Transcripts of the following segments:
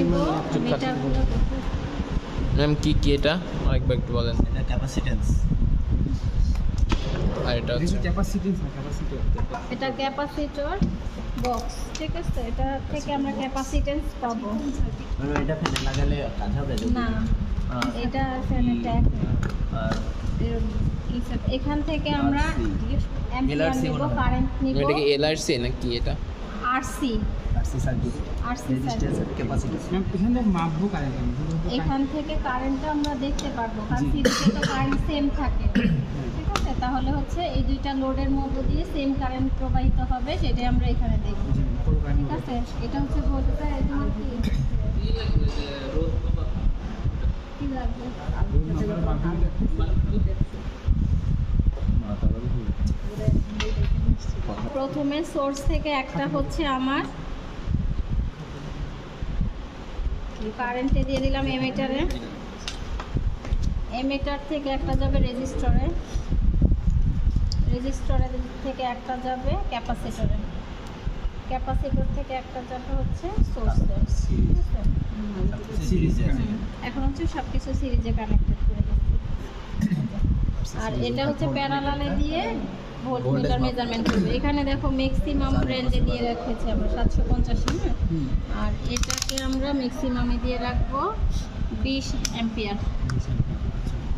নিব মিটারগুলো। ম্যাম কি এটা আরেকবার একটু বলেন। এটা ক্যাপাসিট্যান্স, আর এটা হচ্ছে ক্যাপাসিটেন্স না ক্যাপাসিটর। এটা ক্যাপাসিটর বক্স, ঠিক আছে। এটা থেকে আমরা ক্যাপাসিটেন্স পাবো। মানে এটা ফ্যানে লাগালে কাজ হবে না, এটা ফ্যানের ট্যাগ। আর এখান থেকে আমরা অ্যাম্পিয়ার নিব, কারেন্ট নিব। এটা কি এলআরসি নাকি এটা আরসি আরসি সার্কিট, রেজিস্ট্যান্স আর ক্যাপাসিট্যান্স। ম্যাম এখান থেকে মাপবো কারেন্ট এখান থেকে কারেন্টটা আমরা দেখতে পারবো, কারণ সিরিজে তো কারেন্ট সেম থাকে, ঠিক আছে। তাহলে হচ্ছে এই দুইটা লোডের মধ্য দিয়ে সেম কারেন্ট প্রবাহিত হবে, সেটাই আমরা এখানে দেখব, ঠিক আছে। এটা হচ্ছে ভোল্টটা, এটা কি কি লাগবে? প্রথমে সোর্স থেকে একটা হচ্ছে আমার কারেন্টে দিয়ে দিলাম এমিটারে, এমিটার থেকে একটা যাবে রেজিস্টরে, রেজিস্টরের থেকে একটা যাবে ক্যাপাসিটরে, ক্যাপাসিটর থেকে একটা যাবে হচ্ছে সোর্সে, ঠিক আছে। সিরিজে আছে। এখন হচ্ছে সব কিছু সিরিজে কানেক্টেড করে দিচ্ছি। আর এটা হচ্ছে প্যারালালে দিয়ে ভোল্টমিটার মেজারমেন্ট করবে। এখানে দেখো ম্যাক্সিমাম রেঞ্জে দিয়ে রেখেছি আমরা 750, হ্যাঁ। আর এটাকে আমরা ম্যাক্সিমামে দিয়ে রাখবো 20 অ্যাম্পিয়ার,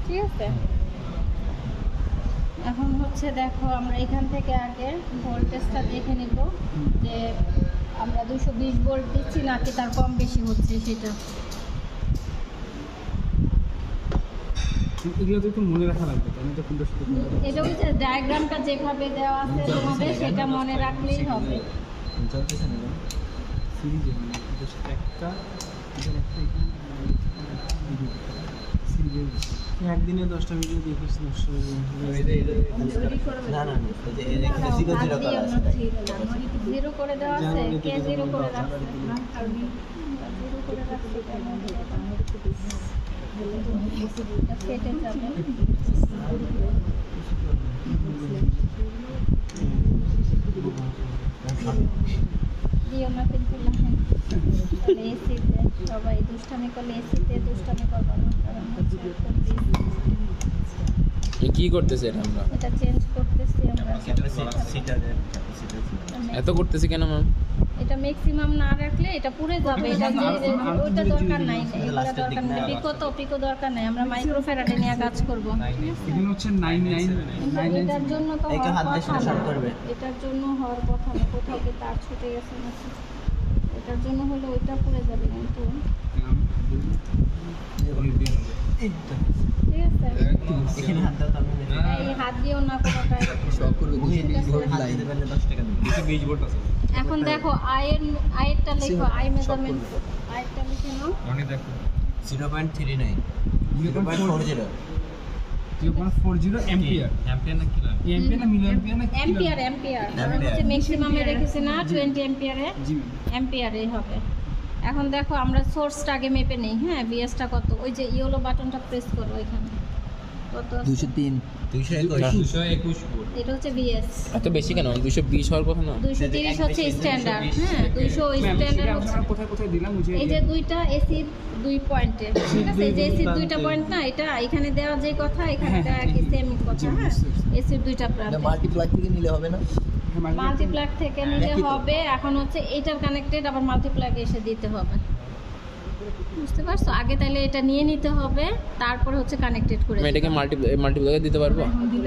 ঠিক আছে। এখন হচ্ছে দেখো আমরা এখান থেকে আগে ভোল্টেজটা দেখে নিব যে আমরা 220 ভোল্ট দিচ্ছি নাকি তার কম বেশি হচ্ছে সেটা। এগুলো তো একটু মনে রাখা লাগবে, আমি তো কোনটা শুধু এটা হচ্ছে ডায়াগ্রামটা যেভাবে দেওয়া আছে তোমাদের সেটা মনে রাখলেই হবে। চলতেছে না সিরিজে মানে একটা এখানে একটা সিরিজে একদিনে 10টা ভিডিও দেখিস নষ্ট হয়ে না না, এই যে এখানে 0 0 করা আছে। জিরো করে দেওয়া আছে, কে জিরো করে রাখছে? জিরো করে রাখছে কেন? এটা কেটে যাবে। দিও না কিন্তু লাইন। তাহলে এসিতে সবাই দুষ্টামি করলে এসিতে দুষ্টামি করবো না, কারণ হচ্ছে কি করতেছে এটা আমরা? এটা চেঞ্জ করতেছি আমরা। ক্যাপাসিটরের ক্যাপাসিটর এত করতেছি কেন ম্যাম? এটা ম্যাক্সিমাম না রাখলে এটা পুড়ে যাবে, এটা যে ওইটা দরকার নাই, এগুলো দরকার নাই, পিকো দরকার নাই, আমরা মাইক্রোফ্যারাডে নিয়ে কাজ করব। এখানে হচ্ছে 99 এটার জন্য তো এইটা হওয়ার হাত দিয়ে কথা শর্ট না। করবে। এটার জন্য হওয়ার কথা না, কোথাও কি তার ছুটে গেছে নাকি? এটার জন্য হলে ওইটা পুড়ে যাবে কিন্তু, ঠিক আছে। এখানে হাত দাও তাহলে এই হাত দিও না কোনোটাই। শক করবে 20 ভোল্ট হাত দিতে পারলে 10 টাকা দিবে। 20 ভোল্ট আছে। এখন দেখো আয়েরটা লেখো, আই মেজারমেন্ট আয়েরটা লিখে নাও। মানে দেখো 0.39 0.40 0.40 অ্যাম্পিয়ার। অ্যাম্পিয়ার না কিলো? অ্যাম্পিয়ার না মিলি অ্যাম্পিয়ার না কিলো? অ্যাম্পিয়ার আমরা হচ্ছে ম্যাক্সিমামে রেখেছি না 20 অ্যাম্পিয়ারে, জি অ্যাম্পিয়ারেই হবে। এখন দেখো আমরা সোর্সটা আগে মেপে নেই, হ্যাঁ। বিএসটা কত? ওই যে ইয়েলো বাটনটা প্রেস করো ওইখানে, কত আছে? 203 221 ভোল্ট। এটা হচ্ছে বিএস। এত বেশি কেন? 220 হওয়ার কথা না? 230 হচ্ছে স্ট্যান্ডার্ড, হ্যাঁ। 200 স্ট্যান্ডার্ড হচ্ছে। আমরা কোথায় কোথায় দিলাম? এই যে দুইটা এসি 2 পয়েন্টে, ঠিক আছে। এই যে এসি 2টা পয়েন্ট না, এটা এখানে দেওয়া যে কথা এখানে একই সেম কথা, হ্যাঁ। এসির 2টা প্রান্তে মাল্টিপ্লাই থেকে নিলে হবে না? মাল্টিপ্লাগ থেকে নিলে হবে। এখন হচ্ছে এটার কানেক্টেড আবার মাল্টিপ্লাগ এসে দিতে হবে, বুঝতে পারছো? আগে তাহলে এটা নিয়ে নিতে হবে, তারপর হচ্ছে কানেক্টেড করে আমি এটাকে মাল্টিপ্লাই দিতে পারবো?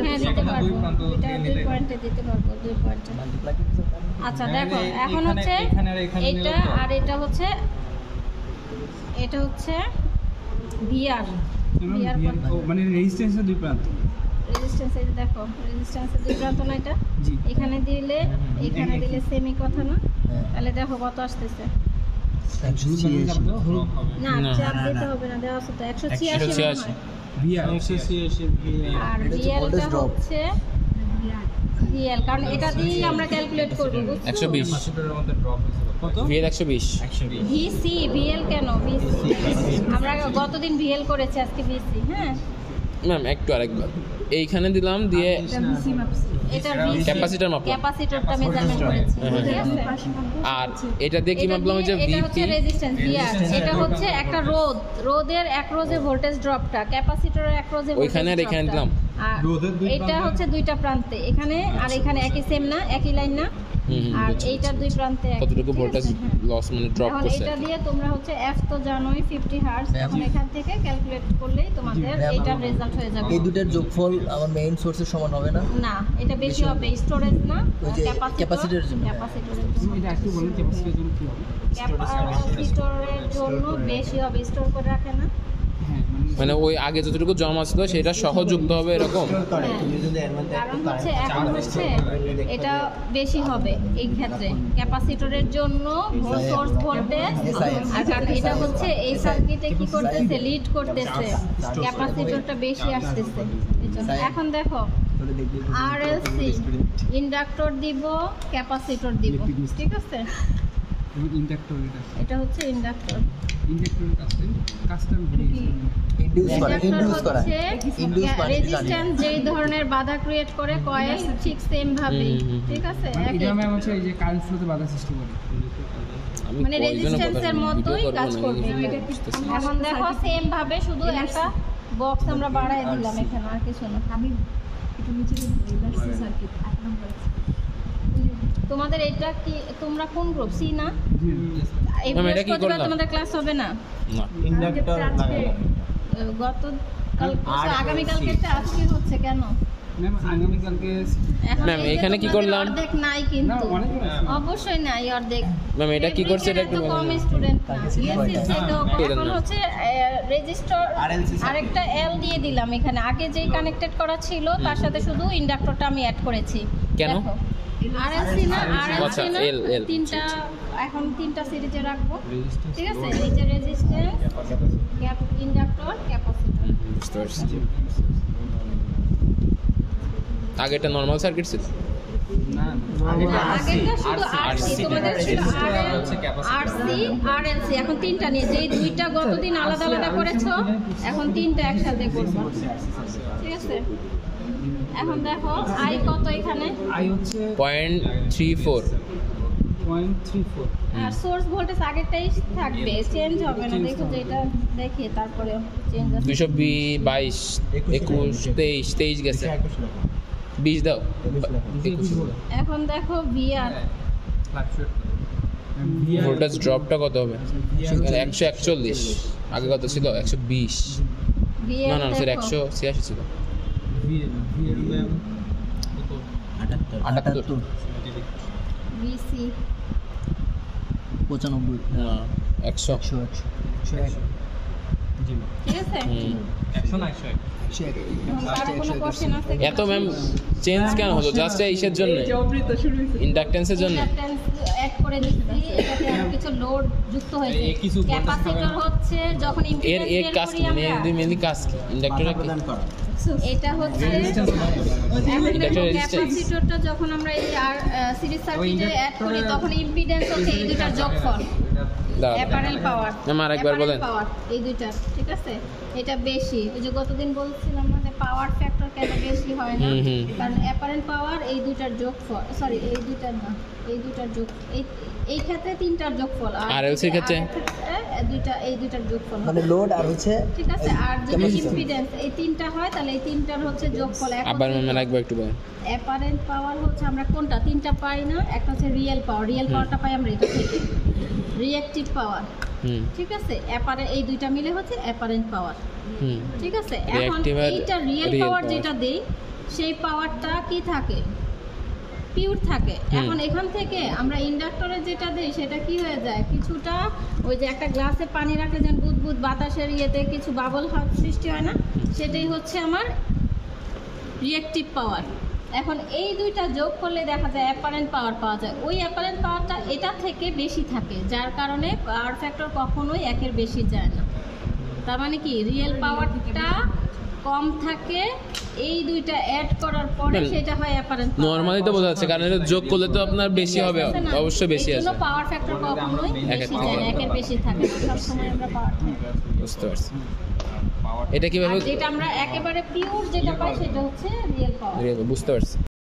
হ্যাঁ দিতে পারবো, এটা 2 পয়েন্টে দিতে পারবো, 2 পয়েন্টে। মাল্টিপ্লাই আচ্ছা দেখো এখন হচ্ছে এটা আর এটা হচ্ছে ভিআর মানে রেজিস্ট্যান্সের দুই প্রান্ত। রেজিস্ট্যান্স। এই যে দেখো রেজিস্ট্যান্সের 2 প্রান্ত না, এটা জি এখানে দিলে সেমি কথা না? তাহলে দেখো কত আসতেছে। 186 না না, চাপ দিতে হবে না, দেওয়া আছে তো 186 ভিআর 186 আর ভিএলটা হচ্ছে ভিএল, কারণ এটা দিয়ে আমরা ক্যালকুলেট করব, বুঝছো? 120 কত? ভিএল 120 ভিসি ভিএল কেন? ভিসি আমরা গতদিন ভিএল করেছি, আজকে ভিসি, হ্যাঁ। ম্যাম একটু আরেকবার এইখানে দিলাম দিয়ে এটা ক্যাপাসিটর মাপলাম ক্যাপাসিটরটা মেজারমেন্ট করেছি ঠিক আছে আর এটা দিয়ে কি এটা মাপলাম যে দিয়ে- এটা হচ্ছে ভিপি রেজিস্ট্যান্স ভিআর এটা হচ্ছে একটা রোদের এক রোজে ভোল্টেজ ড্রপটা ক্যাপাসিটরের এক রোজে ওইখানে আর এখানে দিলাম। আর রোদের দুই এটা প্রান্তে? হচ্ছে দুইটা প্রান্তে এখানে আর এখানে একই সেম না একই লাইন না আর এইটার দুই প্রান্তে একই, কতটুকু ঠিক ভোল্টেজ আছে? হ্যাঁ। লস মানে ড্রপ এখন করছে এটা দিয়ে তোমরা হচ্ছে এফ তো জানোই 50 হার্টজ এখন এখান থেকে ক্যালকুলেট করলেই তোমাদের ম্যাম, এইটার রেজাল্ট হয়ে যাবে এই দুটার যোগফল আমার মেইন সোর্সের সমান হবে না? না এটা বেশি হবে স্টোরেজ না ওই যে ক্যাপাসিটরের জন্য। ক্যাপাসিটরের তুমি এটা একটু বলুন ক্যাপাসিটির জন্য কি হবে? ক্যাপাসিটরের জন্য বেশি হবে স্টোর করে রাখে না হ্যাঁ মানে ওই আগে যতটুকু জমা ছিল সেটা সহ যুক্ত হবে এরকম তুমি যদি এর মধ্যে কারণ একটু হচ্ছে এখন হচ্ছে এটা বেশি হবে এই ক্ষেত্রে ক্যাপাসিটরের জন্য সোর্স ভোল্টেজ আর কারণ এটা হচ্ছে এই সার্কিটে কি করতেছে লিড করতেছে ক্যাপাসিটরটা বেশি আসতেছে এজন্য এখন দেখো তাহলে দেখবি আরএলসি ইন্ডাক্টর দিব ক্যাপাসিটর দিব ঠিক আছে এবং ইন্ডাক্টর এটা হচ্ছে ইন্ডাক্টর ইন্ডাক্টরের কাজটা আমি ভুলে গেছি। ইনডিউস করা ইন্ডাক্টর হচ্ছে ইনডিউস মানে রেজিস্ট্যান্স যেই ধরনের বাধা ক্রিয়েট করে কয়েল ঠিক সেম ভাবে ঠিক আছে মানে একই। এটা ম্যাম হচ্ছে এই যে কারেন্ট ফ্লোতে বাধা সৃষ্টি করে। আমি মানে রেজিস্ট্যান্সের মতোই কাজ করবে এখন দেখো সেম ভাবে শুধু একটা বক্স আমরা বাড়ায় দিলাম এখানে আর কিছু না আমি একটু নিচে সার্কিট 8 নাম্বার তোমাদের এটা কি তোমরা কোন গ্রুপ সি না এই ম্যাম, এটা কি বৃহস্পতিবার করলাম? তোমাদের ক্লাস হবে না না ইন্ডাক্টর গত কাল আগামী কালকে আজকে হচ্ছে কেন ম্যাম আগামীকালকে এখন ম্যাম, এই যে এখানে কি তোমাদের করলাম? অর্ধেক নাই না কিন্তু অনেক আছে। অবশ্যই নাই অর্ধেক ম্যাম এটা কি করছে এটা একটু এত কম বলুন। স্টুডেন্ট না তাকে কি ইএসসি বলে? চাইতো বলেন এখন না। হচ্ছে রেজিস্টার RLC circuit। আরেকটা এল দিয়ে দিলাম এখানে আগে যেই কানেক্টেড করা ছিল তার সাথে শুধু ইন্ডাক্টরটা আমি অ্যাড করেছি কেন? আরএলসি না আচ্ছা, আরএলসি না L, L, তিনটা এখন তিনটা সিরিজে রাখবো রেজিস্ট্যান্স ঠিক আছে এই যে রেজিস্ট্যান্স ক্যাপ ইন্ডাক্টর ক্যাপাসিটর বুঝতে পারছি আগে এটা নরমাল সার্কিট ছিল না আগেরটা শুধু আরসি RC তোমাদের ছিল আরসি আরএলসি এখন তিনটা নিয়ে যেই দুইটা গতদিন আলাদা আলাদা করেছো এখন তিনটা একসাথে করবো ঠিক আছে এখন দেখো আই কত এখানে আই হচ্ছে 0.34 0.34 আর সোর্স ভোল্টেজ আগেরটাই থাকবে চেঞ্জ হবে না দেখো যেটা দেখি তারপরে চেঞ্জ আছে 222 21 23 গেছে 20 দাও 21 এখন দেখো ভিআর ফ্লাকচুয়েট ভোল্টেজ ড্রপটা কত হবে 141 আগে কত ছিল 120 না ভিআর না স্যার 186 ছিল ভিএল ম্যাম 78 ভিসি 95 না 100 100 জি ঠিক আছে হুম। 100 না 101 আর কোনো কোশ্চেন আছে এত ম্যাম চেঞ্জ কেন হলো জাস্ট এইসের জন্য ইন্ডাকটেন্সের জন্য ইন্ডাকট্যান্স অ্যাড করে দিচ্ছি এটাতে আরো কিছু লোড যুক্ত হয়েছে এই কিছু voltage ক্যাপাসিটর হবে। হচ্ছে যখন এর ইম্পিডেন্স এর বের কাজ করি কি আমরা মেনলি কাজ কি ইন্ডাক্টরের কি এটা হচ্ছে রেজিস্ট্যান্স এখন এটা দেখো resistance। ক্যাপাসিটরটা যখন আমরা এই সিরিজ সার্কিটে অ্যাড করি তখন ইম্পিডেন্স হচ্ছে এই দুটার যোগফল অ্যাপারেল পাওয়ার ম্যাম, আরেকবার বলেন। পাওয়ার এই দুইটা ঠিক আছে এটা বেশি ওই যে গতদিন বলছিলাম না যে পাওয়ার ফ্যাক্টর কেন বেশি হয় না হুম, হুম। কারণ অ্যাপারেন্ট পাওয়ার এই দুইটার যোগফল সরি এই দুইটার না এই দুইটার যোগ এই ক্ষেত্রে তিনটার যোগফল আর RLC এর ক্ষেত্রে? এই দুইটার যোগফল মানে লোড আর হচ্ছে ঠিক আছে আর যদি capacity। ইম্পিডেন্স এই তিনটা হয় তাহলে এই তিনটার হচ্ছে যোগফল আবার ম্যাম আরেকবার একটু বলেন অ্যাপারেন্ট পাওয়ার হচ্ছে আমরা কোনটা তিনটা পাই না একটা হচ্ছে রিয়েল পাওয়ারটা পাই আমরা এটা থেকে রিঅ্যাকটিভ পাওয়ার হুম ঠিক আছে এই দুইটা মিলে হচ্ছে অ্যাপারেন্ট পাওয়ার হুম ঠিক আছে এখন Reactive আর এইটা রিয়েল real পাওয়ার power। যেটা দেই সেই পাওয়ারটা কি থাকে পিওর থাকে এখন এখান থেকে আমরা ইন্ডাক্টরে যেটা দেই সেটা কি হয়ে যায় কিছুটা ওই যে একটা গ্লাসে পানি রাখলে যেন বুদবুদ বাতাসের ইয়েতে কিছু বাবল সৃষ্টি হয় না সেটাই হচ্ছে আমার রিঅ্যাকটিভ পাওয়ার এখন এই দুইটা যোগ করলে দেখা যায় অ্যাপারেন্ট পাওয়ার পাওয়া যায় ওই অ্যাপারেন্ট পাওয়ারটা এটা থেকে বেশি থাকে যার কারণে পাওয়ার ফ্যাক্টর কখনোই একের বেশি যায় না তার মানে কি রিয়েল পাওয়ারটা কম থাকে এই দুইটা অ্যাড করার পরে ম্যাম, সেটা হয় অ্যাপারেন্ট নরমালি তো বোঝা যাচ্ছে কারণ এটা যোগ করলে তো আপনার বেশি হবে অবশ্যই বেশি আছে পাওয়ার ফ্যাক্টর কখনোই একের বেশি থেকে যায় না, একের বেশি থাকে না। সবসময় আমরা পাওয়ার বুঝতে পারছি এটা কিভাবে যেটা আমরা একেবারে পিওর যেটা পাই সেটা হচ্ছে রিয়েল পাওয়ার। বুঝতে পারছি।